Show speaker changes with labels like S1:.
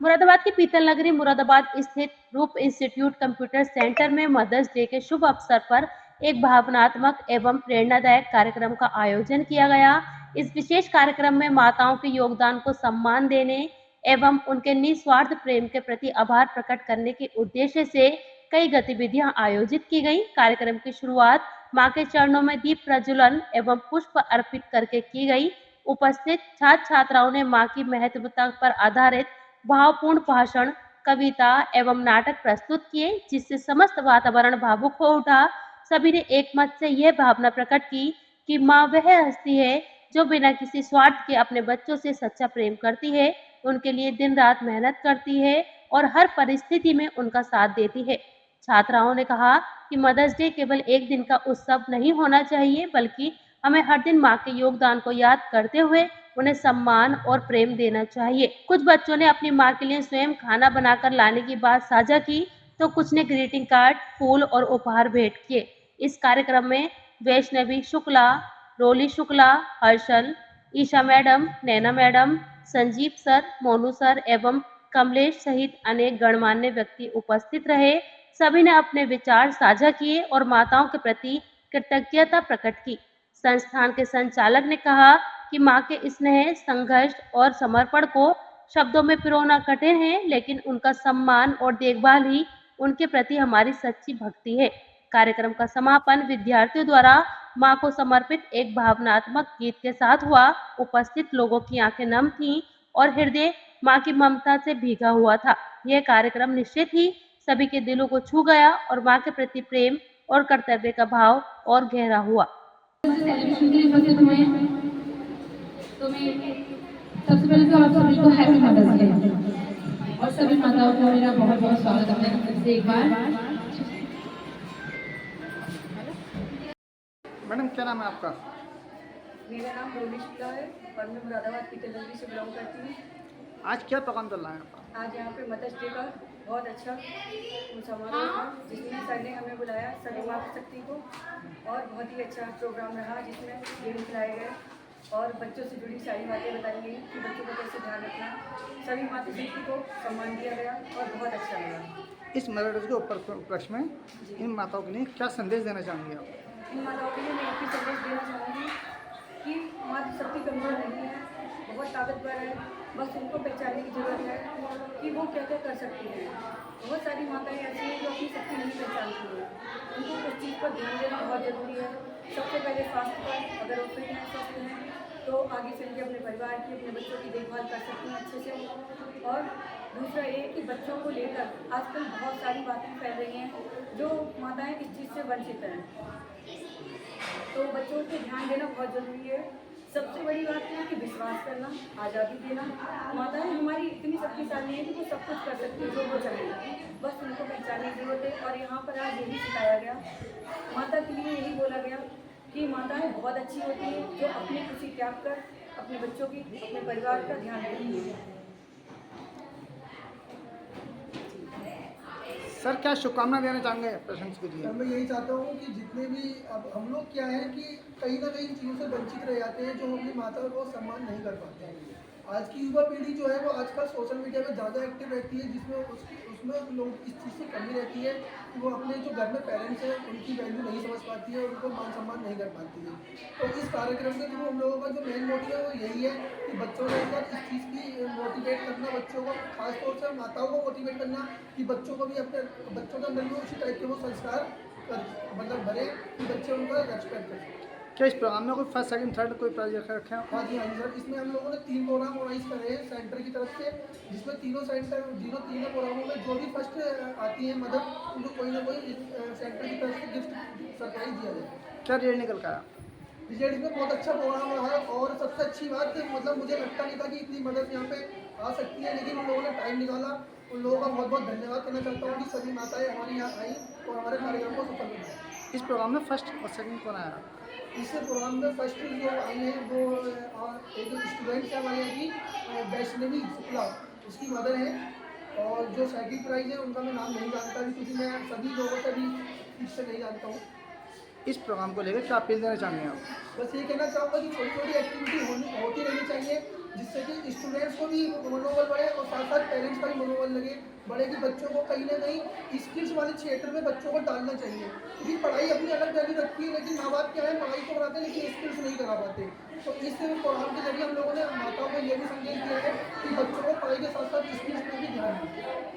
S1: मुरादाबाद के पीतल नगरी मुरादाबाद स्थित रूप इंस्टीट्यूट कंप्यूटर सेंटर में मदर्स डे के शुभ अवसर पर एक भावनात्मक एवं प्रेरणादायक कार्यक्रम का आयोजन किया गया। इस विशेष कार्यक्रम में माताओं के योगदान को सम्मान देने एवं उनके निस्वार्थ प्रेम के प्रति आभार प्रकट करने के उद्देश्य से कई गतिविधियां आयोजित की गई। कार्यक्रम की शुरुआत मां के चरणों में दीप प्रज्वलन एवं पुष्प अर्पित करके की गई। उपस्थित छात्र छात्राओं ने मां की महत्वता पर आधारित भावपूर्ण भाषण, कविता एवं नाटक प्रस्तुत किए, जिससे समस्त वातावरण भावुक हो उठा। सभी ने एक मत से यह भावना प्रकट की कि माँ वह हस्ती है जो बिना किसी स्वार्थ के अपने बच्चों से सच्चा प्रेम करती है, उनके लिए दिन रात मेहनत करती है और हर परिस्थिति में उनका साथ देती है। छात्राओं ने कहा कि मदर्स डे केवल एक दिन का उत्सव नहीं होना चाहिए, बल्कि हमें हर दिन माँ के योगदान को याद करते हुए उन्हें सम्मान और प्रेम देना चाहिए। कुछ बच्चों ने अपनी माँ के लिए स्वयं खाना बनाकर लाने की बात साझा की, तो कुछ ने ग्रीटिंग कार्ड, फूल और उपहार भेंट किए। इस कार्यक्रम में Vaishnavi Shukla, Roli Shukla, Harshal, Isha madam, Naina madam, Sanjeev sir, Monu sir एवं कमलेश सहित अनेक गणमान्य व्यक्ति उपस्थित रहे। सभी ने अपने विचार साझा किए और माताओं के प्रति कृतज्ञता प्रकट की। संस्थान के संचालक ने कहा कि माँ के स्नेह, संघर्ष और समर्पण को शब्दों में पिरोना कठिन है, लेकिन उनका सम्मान और देखभाल ही उनके प्रति हमारी सच्ची भक्ति है। कार्यक्रम का समापन विद्यार्थियों द्वारा माँ को समर्पित एक भावनात्मक गीत के साथ हुआ। उपस्थित लोगों की आंखें नम थीं और हृदय माँ की ममता से भीगा हुआ था। यह कार्यक्रम निश्चित ही सभी के दिलों को छू गया और माँ के प्रति प्रेम और कर्तव्य का भाव और गहरा हुआ।
S2: सेलिब्रेशन के लिए उपस्थित हुए हैं, तो मैं सबसे पहले तो आप सभी को हैप्पी मदर्स डे और सभी माताओं को मेरा बहुत बहुत स्वागत है फिर से एक बार।
S3: मैडम क्या नाम है आपका?
S4: मेरा नाम रोली शुक्ला है और मैं मुरादाबाद की टेलरी से बिलोंग करती हूँ।
S3: आज क्या प्रोग्राम चल रहा है आपका?
S4: आज यहाँ पे मदर्स डे का बहुत अच्छा समारोह था, जिसमें सर ने हमें बुलाया, सभी मातृशक्ति को, और बहुत ही अच्छा प्रोग्राम रहा, जिसमें गेम खिलाए गए और बच्चों से जुड़ी सारी बातें बताई गई कि बच्चों को कैसे ध्यान रखना। सभी मातृशक्ति को सम्मान दिया गया और बहुत अच्छा लगा।
S3: इस मदर्स डे के उपलक्ष्य में इन माताओं के लिए क्या संदेश देना चाहेंगे आप?
S4: इन माताओं के लिए मैं एक ही संदेश देना चाहूँगी कि मातृशक्ति कमजोर नहीं है, बहुत ताकतवर है, बस उनको पहचानने की ज़रूरत है कि वो क्या क्या कर सकती हैं। बहुत सारी माताएं ऐसी हैं जो अपनी शक्ति नहीं पहचानती हैं, उनको उस चीज़ पर ध्यान देना बहुत ज़रूरी है। सबसे पहले स्वास्थ्य पर, अगर वो फिट हैं, स्वस्थ हैं, तो आगे चल के अपने परिवार की, अपने बच्चों की देखभाल कर सकती हैं अच्छे से। और दूसरा ये कि बच्चों को लेकर आजकल बहुत सारी बातें फैल रही हैं, जो माताएं इस चीज़ से वंचित हैं, तो बच्चों पे ध्यान देना बहुत ज़रूरी है। सबसे बड़ी बात है कि विश्वास करना, आज़ादी देना। माताएं हमारी इतनी शक्तिशाली हैं कि वो सब कुछ कर सकती है जो वो चाहें, बस उनको पहचानने की जरूरत है। और यहाँ पर आज यही सिखाया गया, माता के लिए यही बोला गया कि माताएं बहुत अच्छी होती हैं जो अपनी खुशी त्याग कर अपने बच्चों की, अपने परिवार का ध्यान रखती हैं।
S3: सर क्या शुभकामना देना चाहेंगे पेशेंट्स के लिए?
S5: मैं यही चाहता हूँ कि जितने भी अब हम लोग क्या है कि कहीं ना कहीं चीज़ों से वंचित रह जाते हैं, जो हम अपनी माता को सम्मान नहीं कर पाते हैं। आज की युवा पीढ़ी जो है वो आजकल सोशल मीडिया में ज़्यादा एक्टिव रहती है, जिसमें उसमें लोग इस चीज़ से कमी रहती है कि वो अपने जो घर में पेरेंट्स हैं उनकी वैल्यू नहीं समझ पाती है और उनको मान सम्मान नहीं कर पाती है। तो इस कार्यक्रम के थ्रू हम लोगों का जो मेन मोटिव है वो यही है कि बच्चों के अंदर इस चीज़ की मोटिवेट करना, बच्चों को खासतौर से माताओं को मोटिवेट करना कि बच्चों को भी अपने बच्चों के अंदर भी उसी टाइप के वो संस्कार मतलब भरे कि बच्चे उनका रेस्पेक्ट करें।
S3: क्या इस प्रोग्राम में कोई फर्स्ट सेकंड थर्ड कोई प्राइज रखे हैं?
S5: हाँ जी सर, इसमें हम लोगों ने 3 प्रोग्राम ऑर्गेनाइज करे हैं सेंटर की तरफ से, जिसमें तीनों प्रोग्रामों में जो भी फर्स्ट आती है मदद, उनको कोई ना कोई सेंटर की तरफ से गिफ्ट सरप्राइज दिया जाए।
S3: क्या रिजल्ट निकल का आया?
S5: रिजल्ट में बहुत अच्छा प्रोग्राम रहा और सबसे अच्छी बात मतलब मुझे लगता नहीं था कि इतनी मदद यहाँ पे आ सकती है, लेकिन उन लोगों ने टाइम निकाला। उन लोगों का बहुत बहुत धन्यवाद करना चाहता हूँ कि सभी माताएं हमारे यहाँ आई और हमारे कार्यक्रम को सफल बनाया।
S3: इस प्रोग्राम में फर्स्ट और सेकंड कौन आया?
S5: इस प्रोग्राम में फर्स्ट जो आई है वो एक स्टूडेंट है हमारे यहाँ की वैष्णवी शुक्ला, उसकी मदर है। और जो सेकंड प्राइज है उनका मैं नाम नहीं जानता भी, क्योंकि मैं सभी लोगों से भी ठीक से नहीं जानता हूँ।
S3: इस प्रोग्राम को लेकर क्या अपील देना चाहेंगे आप?
S5: बस ये कहना चाहूँगा कि छोटी छोटी एक्टिविटी होती रहनी चाहिए, जिससे कि स्टूडेंट्स को भी मनोबल बढ़े और साथ साथ पेरेंट्स का चाहिए, बड़े के बच्चों को कहीं ना कहीं स्किल्स वाले क्षेत्र में बच्चों को डालना चाहिए, क्योंकि पढ़ाई अपनी अलग वैल्यू रखती है, लेकिन माँ बाप क्या है, पढ़ाई तो कराते हैं लेकिन स्किल्स नहीं करा पाते। तो इस प्रोग्राम के जरिए हम लोगों ने